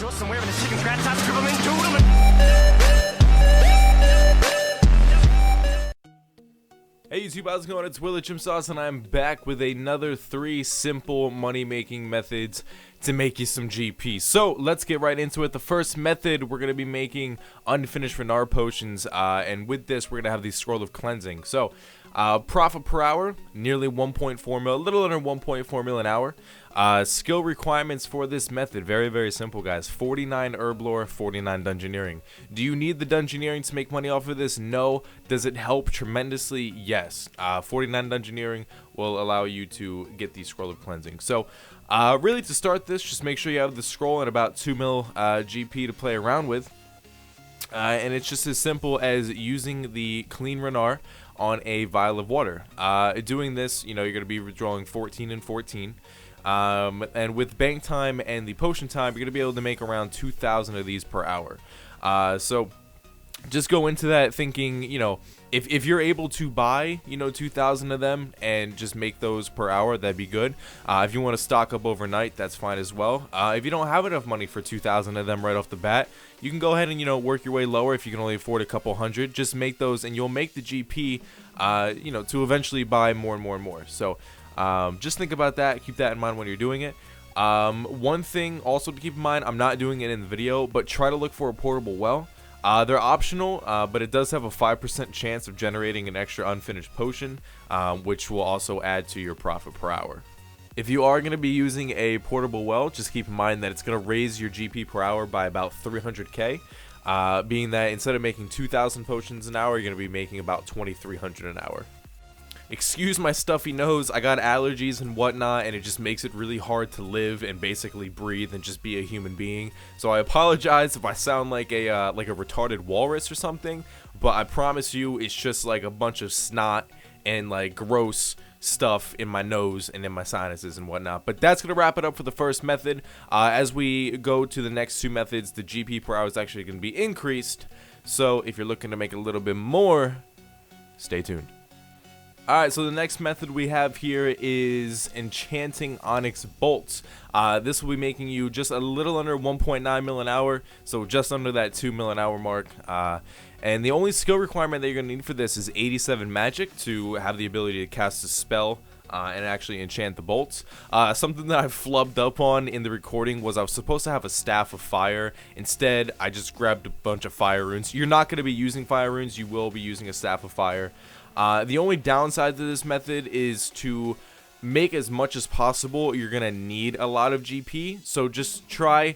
somewhere in the chicken scratch top dribbling doodling. Hey YouTube, how's it going? It's Will at JimSauce, and I'm back with another 3 simple money-making methods to make you some GP. So let's get right into it. The first method, we're going to be making unfinished Renar potions, and with this, we're going to have the scroll of cleansing. So profit per hour, nearly 1.4 mil, a little under 1.4 mil an hour. Skill requirements for this method, very simple, guys. 49 herb lore, 49 dungeoneering. Do you need the dungeoneering to make money off of this? No. Does it help tremendously? Yes. 49 dungeoneering will allow you to get the scroll of cleansing. So really, to start this, just make sure you have the scroll and about 2 mil GP to play around with. And it's just as simple as using the clean Renar on a vial of water. Doing this, you know, you're going to be withdrawing 14 and 14. And with bank time and the potion time, you're going to be able to make around 2,000 of these per hour. So just go into that thinking, you know, if you're able to buy, you know, 2,000 of them and just make those per hour, that'd be good. If you want to stock up overnight, that's fine as well. If you don't have enough money for 2,000 of them right off the bat, you can go ahead and, you know, work your way lower. If you can only afford a couple hundred, just make those and you'll make the GP, you know, to eventually buy more and more and more. So just think about that. Keep that in mind when you're doing it. One thing also to keep in mind, I'm not doing it in the video, but try to look for a portable well. They're optional, but it does have a 5% chance of generating an extra unfinished potion, which will also add to your profit per hour. If you are going to be using a portable well, just keep in mind that it's going to raise your GP per hour by about 300k, being that instead of making 2,000 potions an hour, you're going to be making about 2,300 an hour. Excuse my stuffy nose, I got allergies and whatnot, and it just makes it really hard to live and basically breathe and just be a human being. So I apologize if I sound like a retarded walrus or something, but I promise you it's just like a bunch of snot and like gross stuff in my nose and in my sinuses and whatnot. But that's gonna wrap it up for the first method. As we go to the next 2 methods, the GP per hour is actually going to be increased. So if you're looking to make a little bit more, stay tuned. Alright, so the next method we have here is Enchanting Onyx Bolts. This will be making you just a little under 1.9 mil an hour, so just under that 2 mil an hour mark. And the only skill requirement that you're going to need for this is 87 magic to have the ability to cast a spell and actually enchant the bolts. Something that I flubbed up on in the recording was I was supposed to have a staff of fire. Instead, I just grabbed a bunch of fire runes. You're not going to be using fire runes, you will be using a staff of fire. The only downside to this method is to make as much as possible, you're going to need a lot of GP. So just try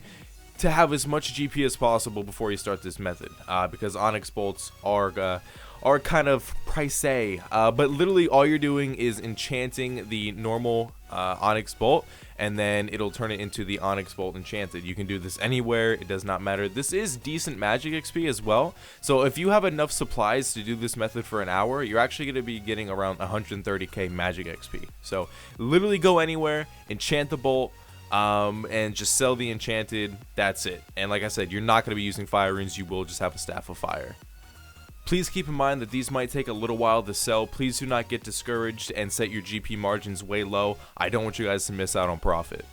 to have as much GP as possible before you start this method, because Onyx Bolts are kind of pricey. But literally all you're doing is enchanting the normal Onyx Bolt, and then it'll turn it into the Onyx Bolt Enchanted. You can do this anywhere, it does not matter. This is decent magic XP as well, so if you have enough supplies to do this method for an hour, you're actually going to be getting around 130k magic XP. So literally go anywhere, enchant the bolt, and just sell the enchanted. That's it. And like I said, you're not going to be using fire runes, you will just have a staff of fire. Please keep in mind that these might take a little while to sell. Please do not get discouraged and set your GP margins way low. I don't want you guys to miss out on profit.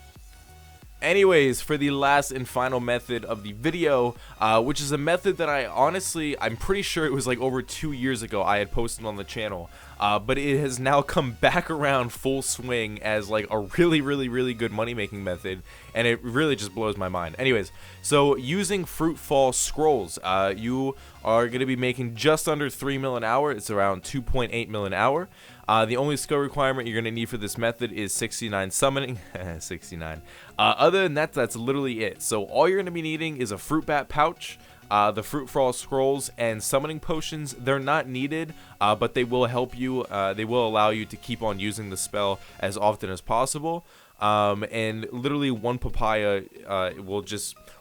Anyways, for the last and final method of the video, which is a method that I'm pretty sure it was like over 2 years ago I had posted on the channel, but it has now come back around full swing as like a really good money making method, and it really just blows my mind. Anyways, so using Fruitfall Scrolls, you are going to be making just under 3 mil an hour. It's around 2.8 mil an hour. The only skill requirement you're going to need for this method is 69 summoning. 69. Other than that, that's literally it. So all you're going to be needing is a fruit bat pouch, the Fruitfall Scrolls, and summoning potions. They're not needed, but they will help you. They will allow you to keep on using the spell as often as possible. And literally one papaya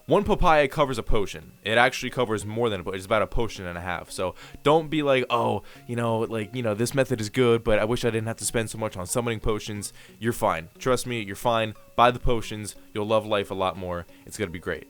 one papaya covers a potion. It actually covers more than a potion. It's about a potion and a half. So don't be like, oh, this method is good, but I wish I didn't have to spend so much on summoning potions. You're fine. Trust me, you're fine. Buy the potions. You'll love life a lot more. It's going to be great.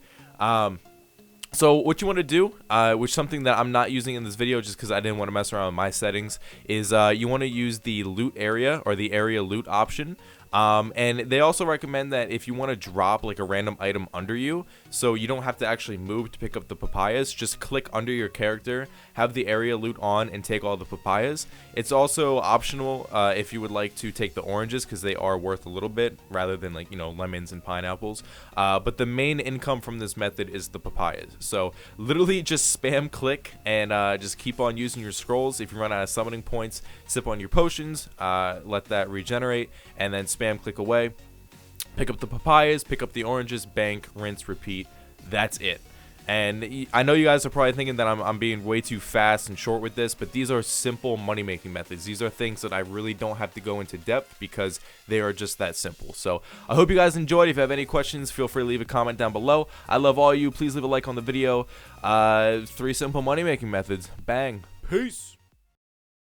So what you want to do, which is something that I'm not using in this video just because I didn't want to mess around with my settings, is you want to use the loot area or the area loot option. And they also recommend that if you want to drop like a random item under you, so you don't have to actually move to pick up the papayas, just click under your character, have the area loot on, and take all the papayas. It's also optional if you would like to take the oranges, because they are worth a little bit rather than, like, you know, lemons and pineapples. But the main income from this method is the papayas. So literally just spam click and just keep on using your scrolls. If you run out of summoning points, sip on your potions, let that regenerate, and then spam click away. Pick up the papayas, pick up the oranges, bank, rinse, repeat. That's it. And I know you guys are probably thinking that I'm being way too fast and short with this, but these are simple money making methods. These are things that I really don't have to go into depth because they are just that simple. So I hope you guys enjoyed. If you have any questions, feel free to leave a comment down below. I love all you. Please leave a like on the video. 3 simple money making methods. Bang. Peace.